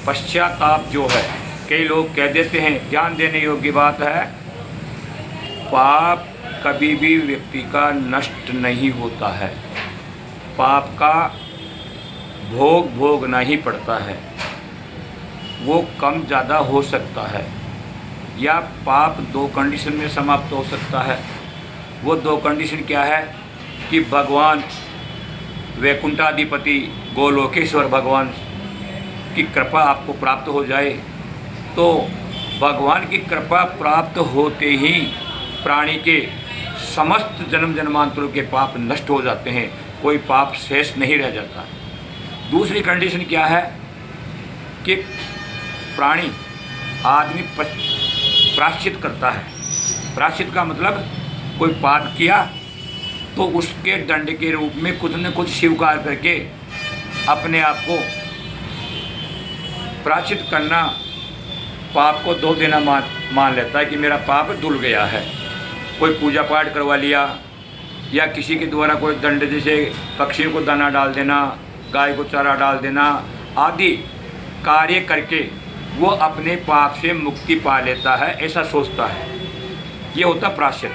पश्चाताप जो है, कई लोग कह देते हैं, ध्यान देने योग्य बात है, पाप कभी भी व्यक्ति का नष्ट नहीं होता है। पाप का भोग भोगना ही पड़ता है। वो कम ज़्यादा हो सकता है, या पाप दो कंडीशन में समाप्त हो सकता है। वो दो कंडीशन क्या है कि भगवान वैकुंठाधिपति गोलोकेश्वर भगवान की कृपा आपको प्राप्त हो जाए, तो भगवान की कृपा प्राप्त होते ही प्राणी के समस्त जन्म जन्मांतरों के पाप नष्ट हो जाते हैं, कोई पाप शेष नहीं रह जाता। दूसरी कंडीशन क्या है कि प्राणी आदमी प्रायश्चित करता है। प्रायश्चित का मतलब कोई पाप किया तो उसके दंड के रूप में कुछ न कुछ स्वीकार करके अपने आप को प्रायश्चित करना, पाप को धो देना मान लेता है कि मेरा पाप धुल गया है। कोई पूजा पाठ करवा लिया, या किसी के द्वारा कोई दंड, जैसे पक्षियों को दाना डाल देना, गाय को चारा डाल देना आदि कार्य करके वो अपने पाप से मुक्ति पा लेता है, ऐसा सोचता है। ये होता प्रायश्चित।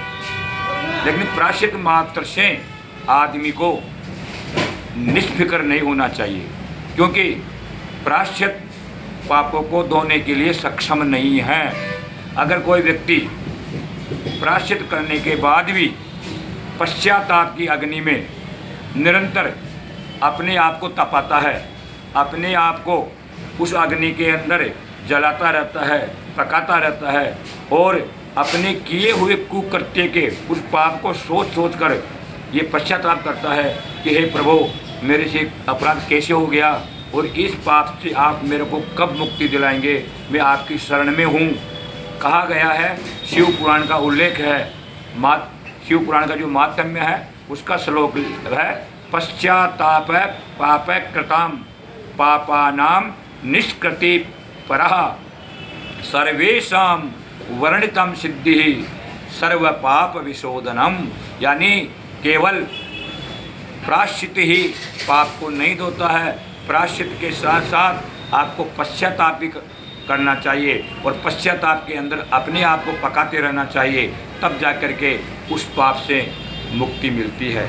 लेकिन प्रायश्चित मात्र से आदमी को निष्फिक्र नहीं होना चाहिए, क्योंकि प्रायश्चित पापों को धोने के लिए सक्षम नहीं है। अगर कोई व्यक्ति प्रायश्चित करने के बाद भी पश्चाताप की अग्नि में निरंतर अपने आप को तपाता है, अपने आप को उस अग्नि के अंदर जलाता रहता है, पकाता रहता है, और अपने किए हुए कुकृत्य के उस पाप को सोच सोच कर ये पश्चाताप करता है कि हे प्रभु, मेरे से अपराध कैसे हो गया और इस पाप से आप मेरे को कब मुक्ति दिलाएंगे, मैं आपकी शरण में हूँ। कहा गया है, शिव पुराण का उल्लेख है, शिव पुराण का जो मातम्य है उसका श्लोक है, पश्चाताप पाप कृताम पापानाम निष्कृति परः सर्वेषां वर्णितम सिद्धि सर्व पाप विशोधनम। यानी केवल प्रायश्चित ही पाप को नहीं धोता है, प्रायश्चित के साथ साथ आपको पश्चाताप भी करना चाहिए, और पश्चाताप के अंदर अपने आप को पकाते रहना चाहिए, तब जा कर के उस पाप से मुक्ति मिलती है।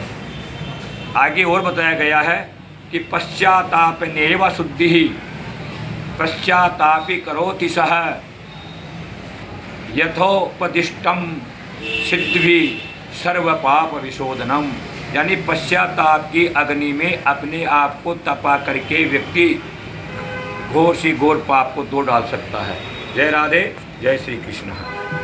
आगे और बताया गया है कि पश्चाताप नेव शुद्धि पश्चातापि करोति सः यथोपदिष्टम सिद्धि सर्व पाप विशोधनम। यानी पश्चाताप की अग्नि में अपने आप को तपा करके व्यक्ति घोर से घोर पाप को धो डाल सकता है। जय राधे, जय श्री कृष्ण।